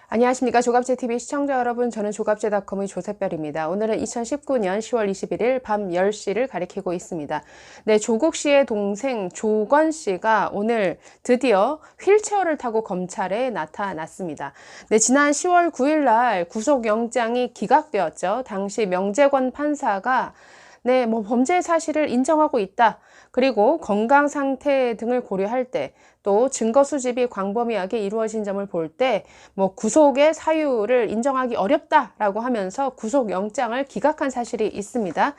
안녕하십니까. 조갑제TV 시청자 여러분, 저는 조갑제닷컴의 조셉별입니다. 오늘은 2019년 10월 21일 밤 10시를 가리키고 있습니다. 네, 조국 씨의 동생 조건 씨가 오늘 드디어 휠체어를 타고 검찰에 나타났습니다. 네, 지난 10월 9일 날 구속영장이 기각되었죠. 당시 명재권 판사가 범죄 사실을 인정하고 있다. 그리고 건강 상태 등을 고려할 때, 또 증거 수집이 광범위하게 이루어진 점을 볼 때, 구속의 사유를 인정하기 어렵다라고 하면서 구속영장을 기각한 사실이 있습니다.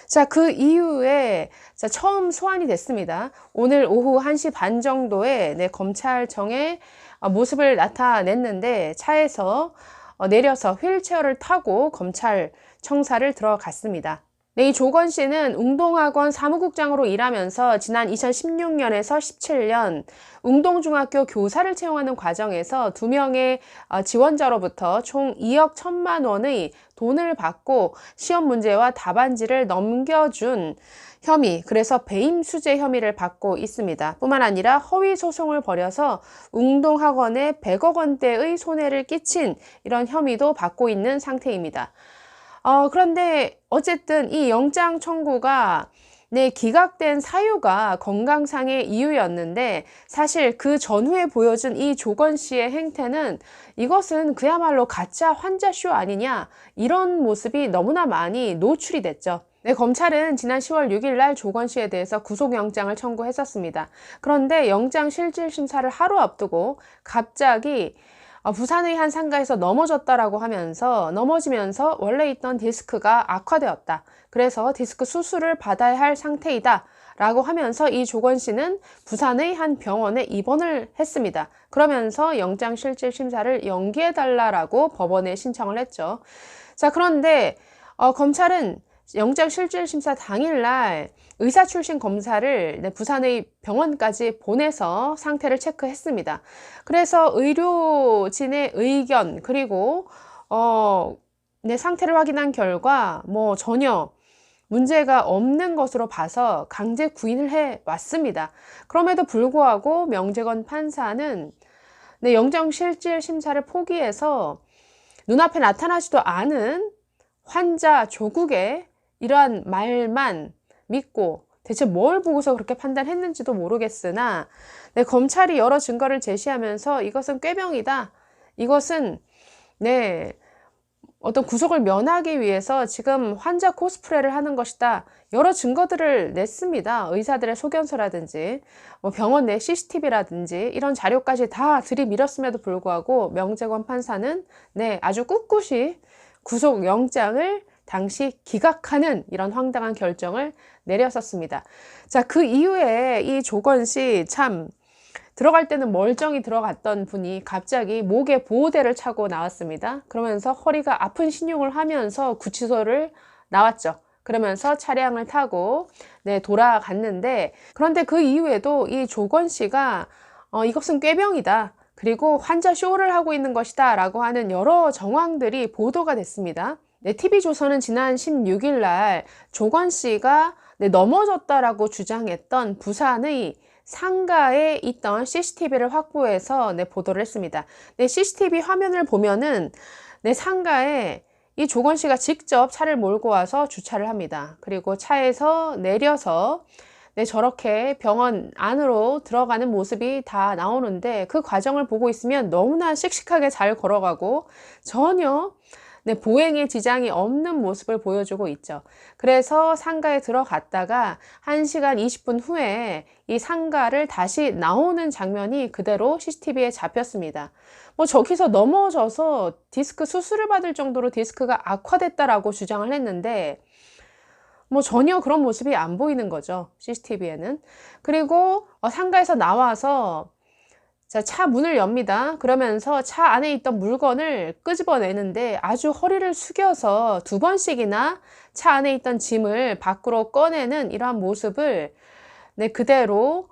자, 그 이후에 처음 소환이 됐습니다. 오늘 오후 1시 반 정도에 검찰청에 모습을 나타냈는데 차에서 내려서 휠체어를 타고 검찰 청사를 들어갔습니다. 이 조건 씨는 웅동학원 사무국장으로 일하면서 지난 2016년에서 17년 웅동중학교 교사를 채용하는 과정에서 2명의 지원자로부터 총 2억 1천만 원의 돈을 받고 시험 문제와 답안지를 넘겨준 혐의, 그래서 배임 수재 혐의를 받고 있습니다. 뿐만 아니라 허위 소송을 벌여서 웅동학원에 100억 원대의 손해를 끼친 이런 혐의도 받고 있는 상태입니다. 그런데 어쨌든 이 영장 청구가 기각된 사유가 건강상의 이유였는데, 사실 그 전후에 보여준 이 조건 씨의 행태는 이것은 그야말로 가짜 환자쇼 아니냐, 이런 모습이 너무나 많이 노출이 됐죠. 검찰은 지난 10월 6일 날 조건 씨에 대해서 구속영장을 청구했었습니다. 그런데 영장 실질심사를 하루 앞두고 갑자기 부산의 한 상가에서 넘어졌다라고 하면서 넘어지면서 원래 있던 디스크가 악화되었다. 그래서 디스크 수술을 받아야 할 상태이다. 라고 하면서 이 조건 씨는 부산의 한 병원에 입원을 했습니다. 그러면서 영장 실질 심사를 연기해달라고 법원에 신청을 했죠. 자, 그런데 검찰은 영장 실질 심사 당일날 의사 출신 검사를 부산의 병원까지 보내서 상태를 체크했습니다. 그래서 의료진의 의견, 그리고 상태를 확인한 결과 전혀 문제가 없는 것으로 봐서 강제 구인을 해 왔습니다. 그럼에도 불구하고 명재권 판사는 영장 실질 심사를 포기해서 눈앞에 나타나지도 않은 환자 조국의 이러한 말만 믿고 대체 뭘 보고서 그렇게 판단했는지도 모르겠으나 검찰이 여러 증거를 제시하면서 이것은 꾀병이다. 이것은 어떤 구속을 면하기 위해서 지금 환자 코스프레를 하는 것이다. 여러 증거들을 냈습니다. 의사들의 소견서라든지 병원 내 CCTV라든지 이런 자료까지 다 들이밀었음에도 불구하고 명재권 판사는 아주 꿋꿋이 구속영장을 당시 기각하는 이런 황당한 결정을 내렸었습니다. 자, 그 이후에 이 조건 씨 참 들어갈 때는 멀쩡히 들어갔던 분이 갑자기 목에 보호대를 차고 나왔습니다. 그러면서 허리가 아픈 신용을 하면서 구치소를 나왔죠. 그러면서 차량을 타고 돌아갔는데, 그런데 그 이후에도 이 조건 씨가 이것은 꾀병이다. 그리고 환자 쇼를 하고 있는 것이다 라고 하는 여러 정황들이 보도가 됐습니다. TV조선은 지난 16일 날 조건 씨가 넘어졌다라고 주장했던 부산의 상가에 있던 CCTV를 확보해서 보도를 했습니다. CCTV 화면을 보면은 상가에 이 조건 씨가 직접 차를 몰고 와서 주차를 합니다. 그리고 차에서 내려서 저렇게 병원 안으로 들어가는 모습이 다 나오는데, 그 과정을 보고 있으면 너무나 씩씩하게 잘 걸어가고 전혀 보행에 지장이 없는 모습을 보여주고 있죠. 그래서 상가에 들어갔다가 1시간 20분 후에 이 상가를 다시 나오는 장면이 그대로 CCTV에 잡혔습니다. 저기서 넘어져서 디스크 수술을 받을 정도로 디스크가 악화됐다라고 주장을 했는데 전혀 그런 모습이 안 보이는 거죠, CCTV에는. 그리고 상가에서 나와서 차 문을 엽니다. 그러면서 차 안에 있던 물건을 끄집어내는데 아주 허리를 숙여서 2번씩이나 차 안에 있던 짐을 밖으로 꺼내는 이러한 모습을 그대로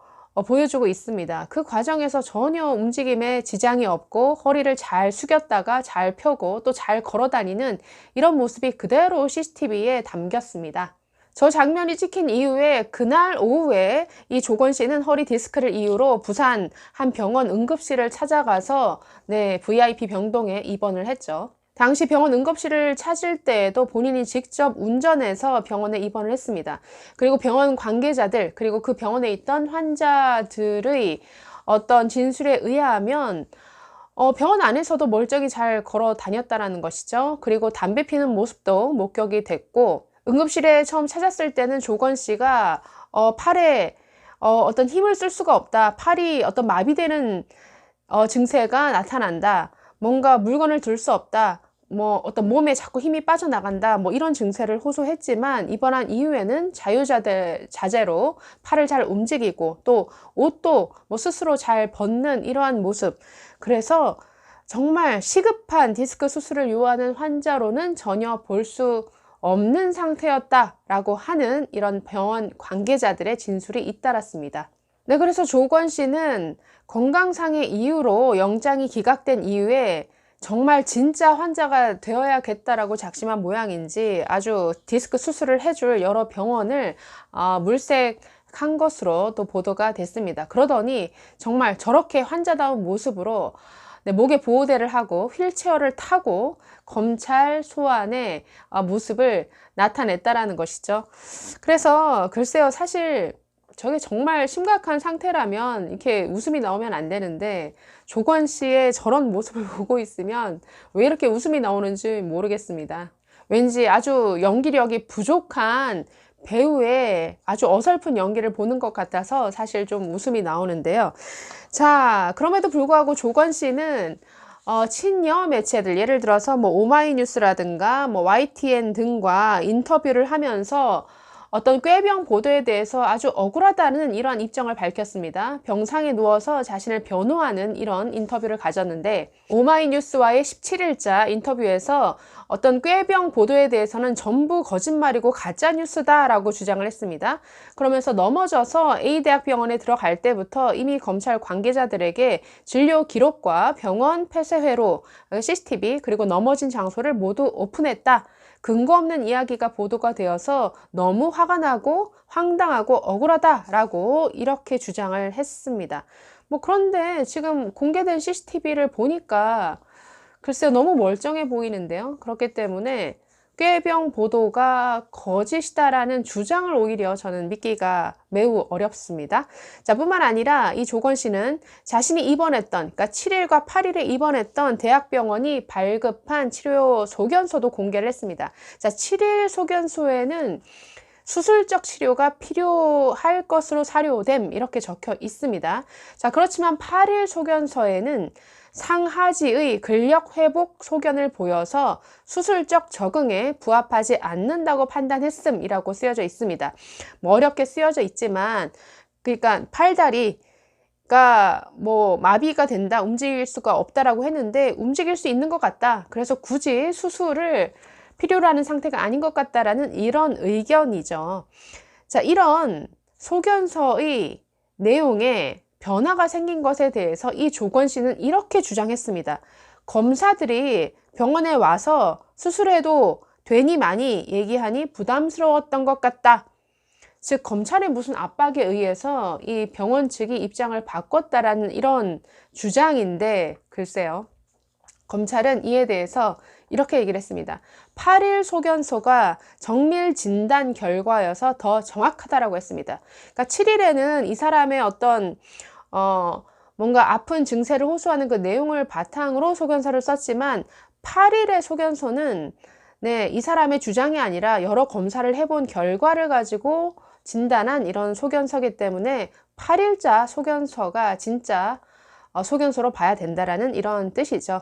보여주고 있습니다. 그 과정에서 전혀 움직임에 지장이 없고 허리를 잘 숙였다가 잘 펴고 또 잘 걸어 다니는 이런 모습이 그대로 CCTV에 담겼습니다. 저 장면이 찍힌 이후에 그날 오후에 이 조건 씨는 허리 디스크를 이유로 부산 한 병원 응급실을 찾아가서 네, VIP 병동에 입원을 했죠. 당시 병원 응급실을 찾을 때에도 본인이 직접 운전해서 병원에 입원을 했습니다. 그리고 병원 관계자들, 그리고 그 병원에 있던 환자들의 어떤 진술에 의하면 병원 안에서도 멀쩡히 잘 걸어 다녔다라는 것이죠. 그리고 담배 피는 모습도 목격이 됐고, 응급실에 처음 찾았을 때는 조건 씨가 팔에 어떤 힘을 쓸 수가 없다. 팔이 어떤 마비되는 증세가 나타난다. 뭔가 물건을 들 수 없다. 뭐 어떤 몸에 자꾸 힘이 빠져나간다. 뭐 이런 증세를 호소했지만 입원한 이후에는 자유자재로 팔을 잘 움직이고 또 옷도 뭐 스스로 잘 벗는 이러한 모습. 그래서 정말 시급한 디스크 수술을 요하는 환자로는 전혀 볼 수 없는 상태였다라고 하는 이런 병원 관계자들의 진술이 잇따랐습니다. 네, 그래서 조건 씨는 건강상의 이유로 영장이 기각된 이후에 정말 진짜 환자가 되어야겠다라고 작심한 모양인지 아주 디스크 수술을 해줄 여러 병원을 물색한 것으로 또 보도가 됐습니다. 그러더니 정말 저렇게 환자다운 모습으로 네, 목에 보호대를 하고 휠체어를 타고 검찰 소환의 모습을 나타냈다라는 것이죠. 그래서 글쎄요, 사실 저게 정말 심각한 상태라면 이렇게 웃음이 나오면 안 되는데 조건 씨의 저런 모습을 보고 있으면 왜 이렇게 웃음이 나오는지 모르겠습니다. 왠지 아주 연기력이 부족한 배우의 아주 어설픈 연기를 보는 것 같아서 사실 좀 웃음이 나오는데요. 자, 그럼에도 불구하고 조건 씨는 친여 매체들, 예를 들어서 뭐 오마이뉴스라든가 뭐 YTN 등과 인터뷰를 하면서 어떤 꾀병 보도에 대해서 아주 억울하다는 이런 입장을 밝혔습니다. 병상에 누워서 자신을 변호하는 이런 인터뷰를 가졌는데 오마이뉴스와의 17일자 인터뷰에서 어떤 꾀병 보도에 대해서는 전부 거짓말이고 가짜뉴스다 라고 주장을 했습니다. 그러면서 넘어져서 A대학병원에 들어갈 때부터 이미 검찰 관계자들에게 진료 기록과 병원 폐쇄회로 CCTV 그리고 넘어진 장소를 모두 오픈했다. 근거 없는 이야기가 보도가 되어서 너무 화가 나고 황당하고 억울하다라고 이렇게 주장을 했습니다. 뭐 그런데 지금 공개된 CCTV를 보니까 글쎄요, 너무 멀쩡해 보이는데요. 그렇기 때문에 꾀병 보도가 거짓이다라는 주장을 오히려 저는 믿기가 매우 어렵습니다. 자, 뿐만 아니라 이 조건 씨는 자신이 입원했던, 그러니까 7일과 8일에 입원했던 대학병원이 발급한 치료 소견서도 공개를 했습니다. 자, 7일 소견서에는 수술적 치료가 필요할 것으로 사료됨 이렇게 적혀 있습니다. 자, 그렇지만 8일 소견서에는 상하지의 근력 회복 소견을 보여서 수술적 적응에 부합하지 않는다고 판단했음이라고 쓰여져 있습니다. 뭐 어렵게 쓰여져 있지만 그러니까 팔다리가 뭐 마비가 된다, 움직일 수가 없다라고 했는데 움직일 수 있는 것 같다. 그래서 굳이 수술을 필요로 하는 상태가 아닌 것 같다라는 이런 의견이죠. 자, 이런 소견서의 내용에 변화가 생긴 것에 대해서 이 조건 씨는 이렇게 주장했습니다. 검사들이 병원에 와서 수술해도 되니 많이 얘기하니 부담스러웠던 것 같다. 즉 검찰의 무슨 압박에 의해서 이 병원 측이 입장을 바꿨다라는 이런 주장인데 글쎄요. 검찰은 이에 대해서 이렇게 얘기를 했습니다. 8일 소견서가 정밀 진단 결과여서 더 정확하다라고 했습니다. 그러니까 7일에는 이 사람의 어떤 뭔가 아픈 증세를 호소하는 그 내용을 바탕으로 소견서를 썼지만 8일의 소견서는 네, 이 사람의 주장이 아니라 여러 검사를 해본 결과를 가지고 진단한 이런 소견서이기 때문에 8일자 소견서가 진짜 소견서로 봐야 된다라는 이런 뜻이죠.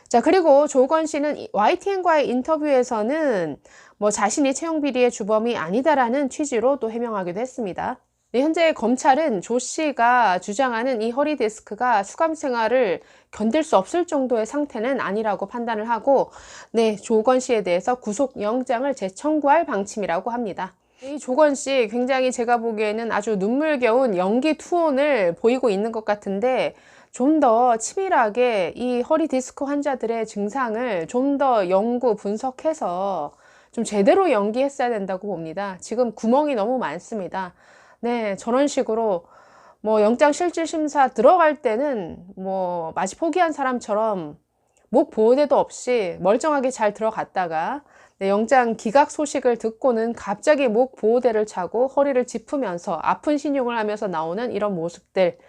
자, 그리고 조건 씨는 YTN과의 인터뷰에서는 뭐 자신이 채용 비리의 주범이 아니다라는 취지로 또 해명하기도 했습니다. 네, 현재 검찰은 조 씨가 주장하는 이 허리 디스크가 수감 생활을 견딜 수 없을 정도의 상태는 아니라고 판단을 하고 네, 조건 씨에 대해서 구속영장을 재청구할 방침이라고 합니다. 이 조건 씨 굉장히 제가 보기에는 아주 눈물겨운 연기 투혼을 보이고 있는 것 같은데 좀 더 치밀하게 이 허리 디스크 환자들의 증상을 좀 더 연구 분석해서 좀 제대로 연기했어야 된다고 봅니다. 지금 구멍이 너무 많습니다. 네, 저런 식으로 뭐 영장실질심사 들어갈 때는 뭐 마치 포기한 사람처럼 목 보호대도 없이 멀쩡하게 잘 들어갔다가 네, 영장 기각 소식을 듣고는 갑자기 목 보호대를 차고 허리를 짚으면서 아픈 신용을 하면서 나오는 이런 모습들,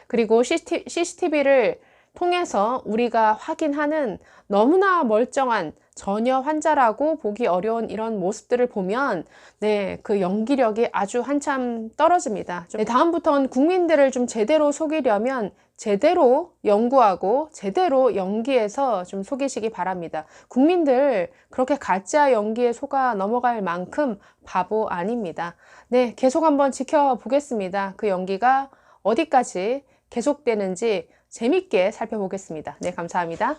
그리고 CCTV를 통해서 우리가 확인하는 너무나 멀쩡한 전혀 환자라고 보기 어려운 이런 모습들을 보면 네, 그 연기력이 아주 한참 떨어집니다. 네, 다음부터는 국민들을 좀 제대로 속이려면 제대로 연구하고 제대로 연기해서 좀 속이시기 바랍니다. 국민들 그렇게 가짜 연기에 속아 넘어갈 만큼 바보 아닙니다. 네, 계속 한번 지켜보겠습니다. 그 연기가 어디까지 계속되는지 재밌게 살펴보겠습니다. 네, 감사합니다.